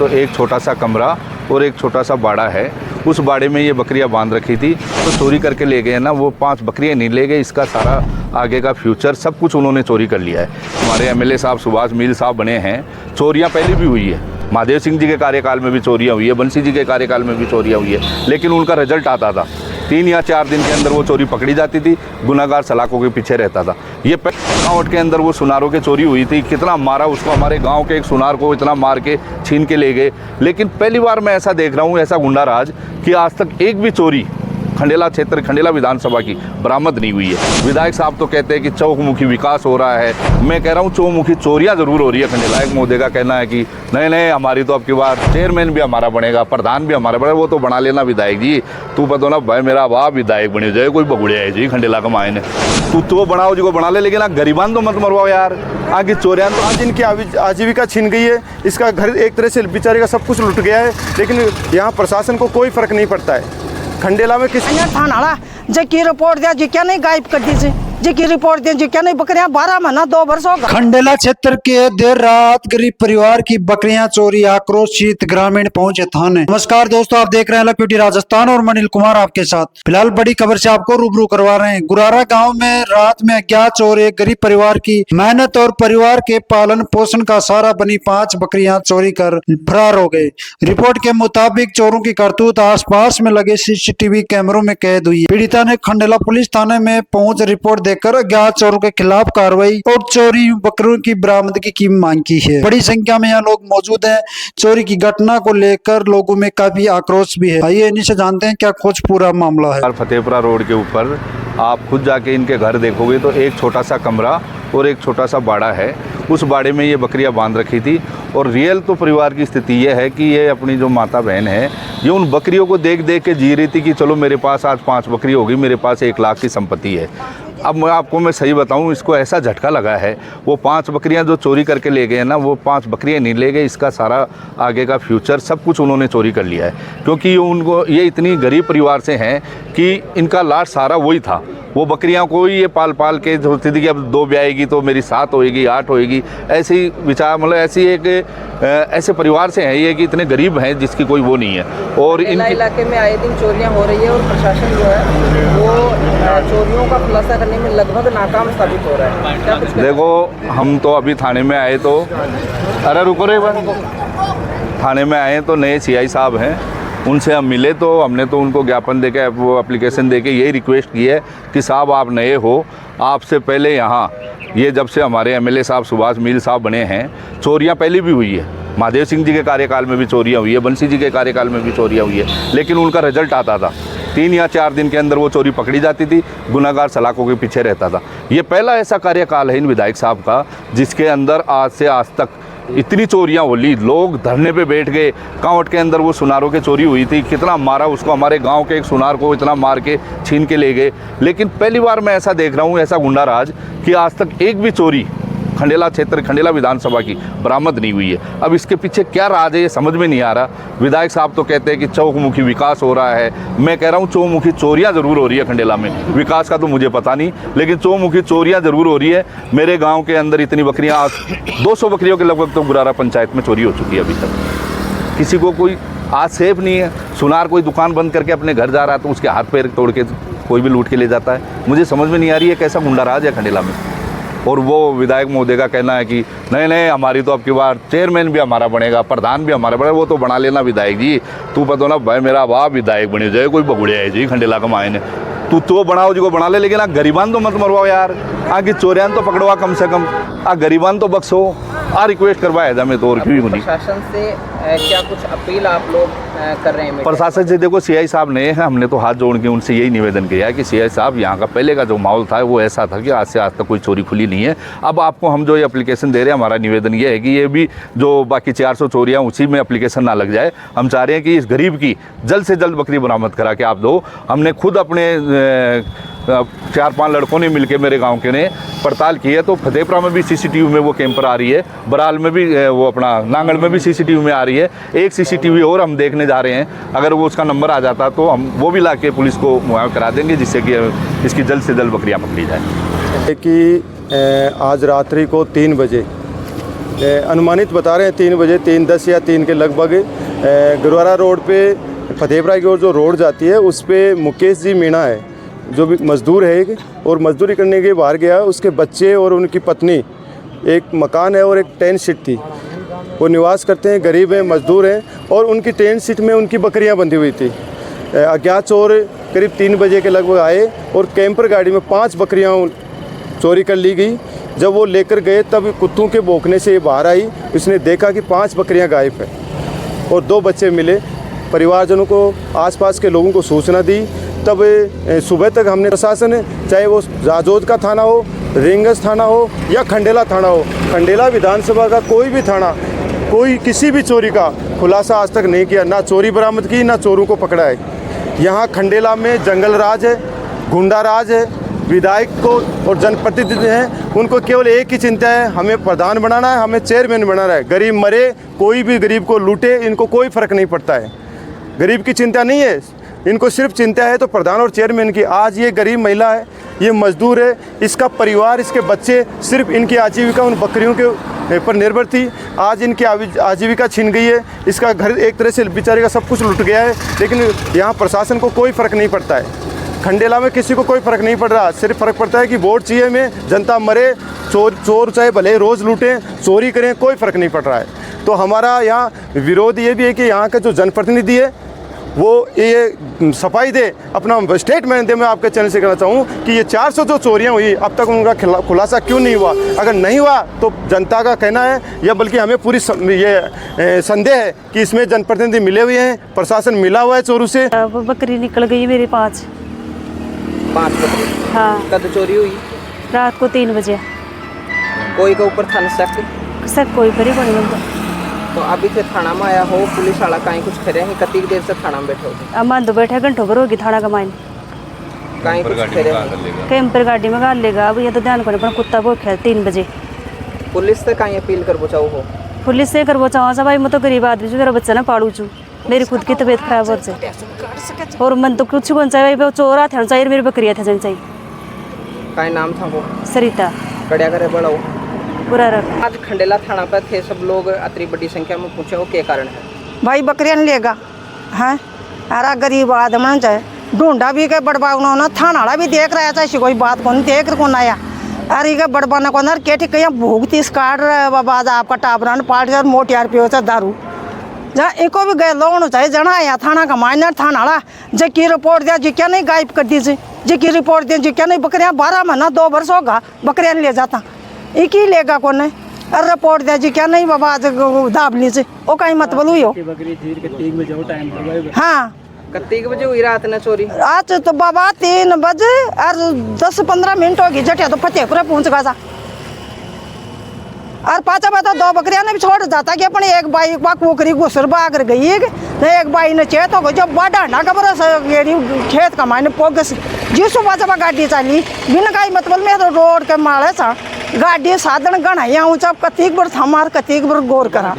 तो एक छोटा सा कमरा और एक छोटा सा बाड़ा है। उस बाड़े में ये बकरियां बांध रखी थी, तो चोरी करके ले गए ना। वो 5 बकरियां नहीं ले गए, इसका सारा आगे का फ्यूचर सब कुछ उन्होंने चोरी कर लिया है। हमारे एमएलए साहब सुभाष मील साहब बने हैं, चोरियां पहले भी हुई है। महादेव सिंह जी के कार्यकाल में भी चोरियां हुई है, बंसी जी के कार्यकाल में भी चोरियां हुई है, लेकिन उनका रिजल्ट आता था। 3 या 4 दिन के अंदर वो चोरी पकड़ी जाती थी, गुनाहगार सलाखों के पीछे रहता था। ये गाँव के अंदर वो सुनारों के चोरी हुई थी, कितना मारा उसको, हमारे गांव के एक सुनार को इतना मार के छीन के ले गए। लेकिन पहली बार मैं ऐसा देख रहा हूँ, ऐसा गुंडा राज, कि आज तक एक भी चोरी खंडेला क्षेत्र, खंडेला विधानसभा की बरामद नहीं हुई है। विधायक साहब तो कहते हैं कि चौमुखी विकास हो रहा है, मैं कह रहा हूँ चौमुखी चोरियां जरूर हो रही है। खंडेला महोदय का कहना है कि नहीं नहीं, हमारी तो अब की बार चेयरमैन भी हमारा बनेगा, प्रधान भी हमारा बनेगा। वो तो बना लेना विधायक जी, तू पता ना भाई मेरा बाप विधायक बने जाए, कोई बगुड़े है जी खंडेला का मायने, तू तो बनाओ जी को बना ले, लेकिन गरीबान तो मत मरवाओ यार। आगे चोरियां तो आज इनकी आजीविका छीन गई है, इसका घर एक तरह से बेचारे का सब कुछ लुट गया है, लेकिन यहाँ प्रशासन को कोई फर्क नहीं पड़ता है। खंडेला में किसी थाना जे की रिपोर्ट दिया जी क्या नहीं गायब कर दी जी की रिपोर्ट दिया जी क्या नहीं बकरियां 12 महीना 2 वर्ष हो गए। खंडेला क्षेत्र के देर रात गरीब परिवार की बकरियां चोरी, आक्रोशित ग्रामीण पहुंचे थाने। नमस्कार दोस्तों, आप देख रहे हैं लखपीटी राजस्थान और अनिल कुमार आपके साथ। फिलहाल बड़ी खबर से आपको रूबरू करवा रहे हैं। गुरारा गांव में रात में अज्ञात चोर एक गरीब परिवार की मेहनत और परिवार के पालन पोषण का सहारा बनी 5 बकरियां चोरी कर फरार हो गए। रिपोर्ट के मुताबिक चोरों की करतूत आसपास में लगे सीसीटीवी कैमरों में कैद हुई है। पीड़िता ने खंडेला पुलिस थाने में पहुंच रिपोर्ट देकर अज्ञात चोरों के खिलाफ कार्रवाई और चोरी बकरियों की बरामदगी की मांग की है। बड़ी संख्या में यहाँ लोग मौजूद हैं। चोरी की घटना को लेकर लोगों में काफी आक्रोश भी है। आइए इन्हीं से जानते हैं क्या कुछ पूरा मामला है। फतेहपुरा रोड के ऊपर आप खुद जाके इनके घर देखोगे तो एक छोटा सा कमरा और एक छोटा सा बाड़ा है। उस बाड़े में ये बकरियां बांध रखी थी, और रियल तो परिवार की स्थिति ये है कि ये अपनी जो माता बहन है, ये उन बकरियों को देख देख के जी रही थी कि चलो मेरे पास आज 5 बकरी होगी, मेरे पास 1 लाख की संपत्ति है। अब मैं सही बताऊं, इसको ऐसा झटका लगा है, वो 5 बकरियां जो चोरी करके ले गए ना, वो 5 बकरियां नहीं ले गए, इसका सारा आगे का फ्यूचर सब कुछ उन्होंने चोरी कर लिया है। क्योंकि ये इतनी गरीब परिवार से हैं कि इनका लाड सारा वही था। वो बकरियां को ही ये पाल पाल के सोचती थी कि अब 2 ब्याएगी तो मेरी 7 होएगी, 8 होएगी, ऐसे ही विचार, मतलब ऐसे परिवार से हैं ये कि इतने गरीब हैं जिसकी कोई वो नहीं है। और इन इलाके में आए दिन चोरियां हो रही है, और प्रशासन जो है वो चोरियों का खुलासा करने में लगभग नाकाम साबित हो रहा है। क्या कुछ देखो, हम तो अभी थाने में आए तो, अरे रुको रे, थाने में आए तो नए सीआई साहब हैं, उनसे हम मिले तो हमने तो उनको ज्ञापन देके, वो एप्लीकेशन देके यही रिक्वेस्ट की है कि साहब आप नए हो, आपसे पहले यहाँ ये जब से हमारे एमएलए साहब सुभाष मील साहब बने हैं, चोरियाँ पहले भी हुई है। महादेव सिंह जी के कार्यकाल में भी चोरियाँ हुई है, बंसी जी के कार्यकाल में भी चोरियाँ हुई है, लेकिन उनका रिजल्ट आता था। 3 या 4 दिन के अंदर वो चोरी पकड़ी जाती थी, गुनाहगार सलाखों के पीछे रहता था। ये पहला ऐसा कार्यकाल है इन विधायक साहब का जिसके अंदर आज से आज तक इतनी चोरियां हो ली। लोग धरने पे बैठ गए। कांवट के अंदर वो सुनारों की चोरी हुई थी, कितना मारा उसको, हमारे गांव के एक सुनार को इतना मार के छीन के ले गए। लेकिन पहली बार मैं ऐसा देख रहा हूँ, ऐसा गुंडा राज, कि आज तक एक भी चोरी खंडेला क्षेत्र, खंडेला विधानसभा की बरामद नहीं हुई है। अब इसके पीछे क्या राज है ये समझ में नहीं आ रहा। विधायक साहब तो कहते हैं कि चौमुखी विकास हो रहा है, मैं कह रहा हूँ चौमुखी चोरियां जरूर हो रही है खंडेला में। विकास का तो मुझे पता नहीं, लेकिन चौमुखी चोरियां जरूर हो रही है। मेरे गाँव के अंदर इतनी बकरियाँ, 200 बकरियों के लगभग तो गुरारा पंचायत में चोरी हो चुकी है। अभी तक किसी को कोई आज सेफ नहीं है। सुनार कोई दुकान बंद करके अपने घर जा रहा है तो उसके हाथ पैर तोड़ के कोई भी लूट के ले जाता है। मुझे समझ में नहीं आ रही है कैसा गुंडा राज है खंडेला में। और वो विधायक महोदय का कहना है कि नहीं नहीं, हमारी तो अब की बार चेयरमैन भी हमारा बनेगा, प्रधान भी हमारा बनेगा। वो तो बना लेना विधायक जी, तू पता ना भाई मेरा बाप विधायक बने जाए, कोई बगुड़े है जी खंडेला का मायने, तू तो बनाओ जी को बना ले, लेकिन गरीबान तो मत मरवाओ यार। आगे चोरियान तो पकड़वा कम से कम, गरीबान तो बख्शो। रिक्वेस्ट करवाया था मैं तो, और क्यों नहीं। प्रशासन से क्या कुछ अपील आप लोग कर रहे हैं? प्रशासन से देखो, सीआई साहब नए हैं, हमने तो हाथ जोड़ के उनसे यही निवेदन किया है कि सीआई साहब यहाँ का पहले का जो माहौल था वो ऐसा था कि आज से आज तक कोई चोरी खुली नहीं है। अब आपको हम जो ये एप्लीकेशन दे रहे हैं, हमारा निवेदन ये है कि ये भी जो बाकी 400 चोरियाँ उसी में एप्लीकेशन ना लग जाए। हम चाह रहे हैं कि इस गरीब की जल्द से जल्द बकरी बरामद करा के आप दो। हमने खुद अपने 4-5 लड़कों ने मिलकर, मेरे गांव के ने पड़ताल की है, तो फतेहपुरा में भी सीसीटीवी में वो कैमरा आ रही है, बराल में भी वो अपना नांगल में भी सीसीटीवी में आ रही है। एक सीसीटीवी और हम देखने जा रहे हैं, अगर वो उसका नंबर आ जाता तो हम वो भी ला के पुलिस को मुहैया करा देंगे, जिससे कि इसकी जल्द से जल्द बकरियाँ पकड़ी जाए। कि आज रात्रि को 3 बजे अनुमानित बता रहे हैं 3 बजे, 3:10 या 3 के लगभग गुरुवारा रोड पे फतेहपुरा की ओर जो रोड जाती है उस पे मुकेश जी मीणा है, जो भी मज़दूर है एक, और मज़दूरी करने के बाहर गया। उसके बच्चे और उनकी पत्नी, एक मकान है और एक टेंट सीट थी, वो निवास करते हैं, गरीब हैं, मज़दूर हैं, और उनकी टेंट सीट में उनकी बकरियां बंधी हुई थी। अज्ञात चोर करीब 3 बजे के लगभग आए और कैंपर गाड़ी में 5 बकरियां चोरी कर ली गई। जब वो लेकर गए तब कुत्तों के भौंकने से ये बाहर आई। उसने देखा कि 5 बकरियां गायब हैं और 2 बच्चे मिले। परिवारजनों को, आसपास के लोगों को सूचना दी। तब सुबह तक हमने प्रशासन, चाहे वो जाजोद का थाना हो, रेंगस थाना हो या खंडेला थाना हो, खंडेला विधानसभा का कोई भी थाना, कोई किसी भी चोरी का खुलासा आज तक नहीं किया, ना चोरी बरामद की, ना चोरों को पकड़ा है। यहाँ खंडेला में जंगल राज है, गुंडा राज है। विधायक को और जनप्रतिनिधि हैं, उनको केवल एक ही चिंता है, हमें प्रधान बनाना है, हमें चेयरमैन बनाना है। गरीब मरे, कोई भी गरीब को लूटे, इनको कोई फ़र्क नहीं पड़ता है। गरीब की चिंता नहीं है, इनको सिर्फ चिंता है तो प्रधान और चेयरमैन की। आज ये गरीब महिला है, ये मजदूर है, इसका परिवार, इसके बच्चे, सिर्फ इनकी आजीविका उन बकरियों के पर निर्भर थी। आज इनकी आजीविका छिन गई है, इसका घर एक तरह से बेचारे का सब कुछ लुट गया है। लेकिन यहाँ प्रशासन को कोई फ़र्क नहीं पड़ता है। खंडेला में किसी को कोई फ़र्क नहीं पड़ रहा, सिर्फ फ़र्क पड़ता है कि वोट चाहिए हमें, जनता मरे, चोर चाहे भले रोज़ लूटें, चोरी करें, कोई फ़र्क नहीं पड़ रहा है। तो हमारा यहाँ विरोध ये भी है कि यहाँ का जो जनप्रतिनिधि है वो ये सफाई दे, अपना स्टेटमेंट दे। मैं आपके चैनल से कहना चाहूँ कि ये 400 जो चोरियाँ हुई, अब तक उनका खुलासा क्यों नहीं हुआ? अगर नहीं हुआ तो जनता का कहना है, या बल्कि हमें पूरी ये संदेह है कि इसमें जनप्रतिनिधि मिले हुए हैं, प्रशासन मिला हुआ है चोरों से। वो बकरी निकल गई मेरी 5 बकरी। हाँ। कब चोरी हुई? रात को 3 बजे। कोई के ऊपर थाना शक? सब कोई पर ही बनी बंदा। तो अभी से थाना में आया हो, पुलिस वाला कहीं कुछ करे हैं? कितनी देर से थाना में बैठे हो? अब मान तो बैठे घंटों भर होगी थाना का माइन। कहीं कुछ करे हैं? कैंपर गाड़ी में गाल लेगा। अब ये तो ध्यान करना पड़ा, कुत्ता भूख है 3 बजे। पुलिस से कहीं अपील कर बचाओ हो? पुलिस से कर बचाओ सा भाई, मैं तो गरीब आदमी छू, मेरा बच्चा ना पाड़ू छू, मेरी खुद की तबीयत खराब हो जाए और मन तो कुछ कौन चाहिए भाई, चोर आते चाहिए, मेरी बकरियाँ थे चाहिए। कहीं नाम था वो? सरिता। कड़िया करे बड़ा हो पूरा रख। आज खंडेला थाना पर थे सब लोग, अतरी बड़ी संख्या में पूछे हो क्या कारण है? भाई बकरियां लेगा हैं, अरे गरीब आदमी चाहे ढूंढा भी के बड़बा उन्होंने, थाना भी देख रहा था, कोई बात कौन देख कौन आया। अरे के बड़बा ने कौन के ठीक कहीं भूख तीस काट रहा बाबा, आपका टाबरान पाट जाए, मोटी यार पियो से दारू जहाँ एको भी गए लोन चाहिए जना आया थाना का माइनर थाना जे की रिपोर्ट दिया जी क्या नहीं गायब कर दीजिए, जी की रिपोर्ट दिया जी क्या नहीं, बकरियां 12 महीना 2 वर्ष होगा बकरियां ले जाता, एक ही लेगा कौन है। अरे रिपोर्ट दिया जी क्या नहीं बाबा, आज दाब लीजिए, वो कहीं मत बोलू हो। हाँ कितने बजे हुई रात ने चोरी? आज तो बाबा 3 बजे और 10-15 मिनट होगी, जटिया तो फतेहपुरा पहुँच गया। और पाचा पाचा 2 बकरियां ने भी छोड़ जाता कि अपनी एक बाई कुकरी घुसर बाग गई, एक बाई ने चेत हो गई, जब बड़ा ना खबर खेत का मायने पोगस जिस पाचा गाड़ी चली बिना कहीं मतलब में तो रोड के मारे सा गाड़ी साधन गणा ऊँचा कतीक बार थमार कतीक बार गौर करा।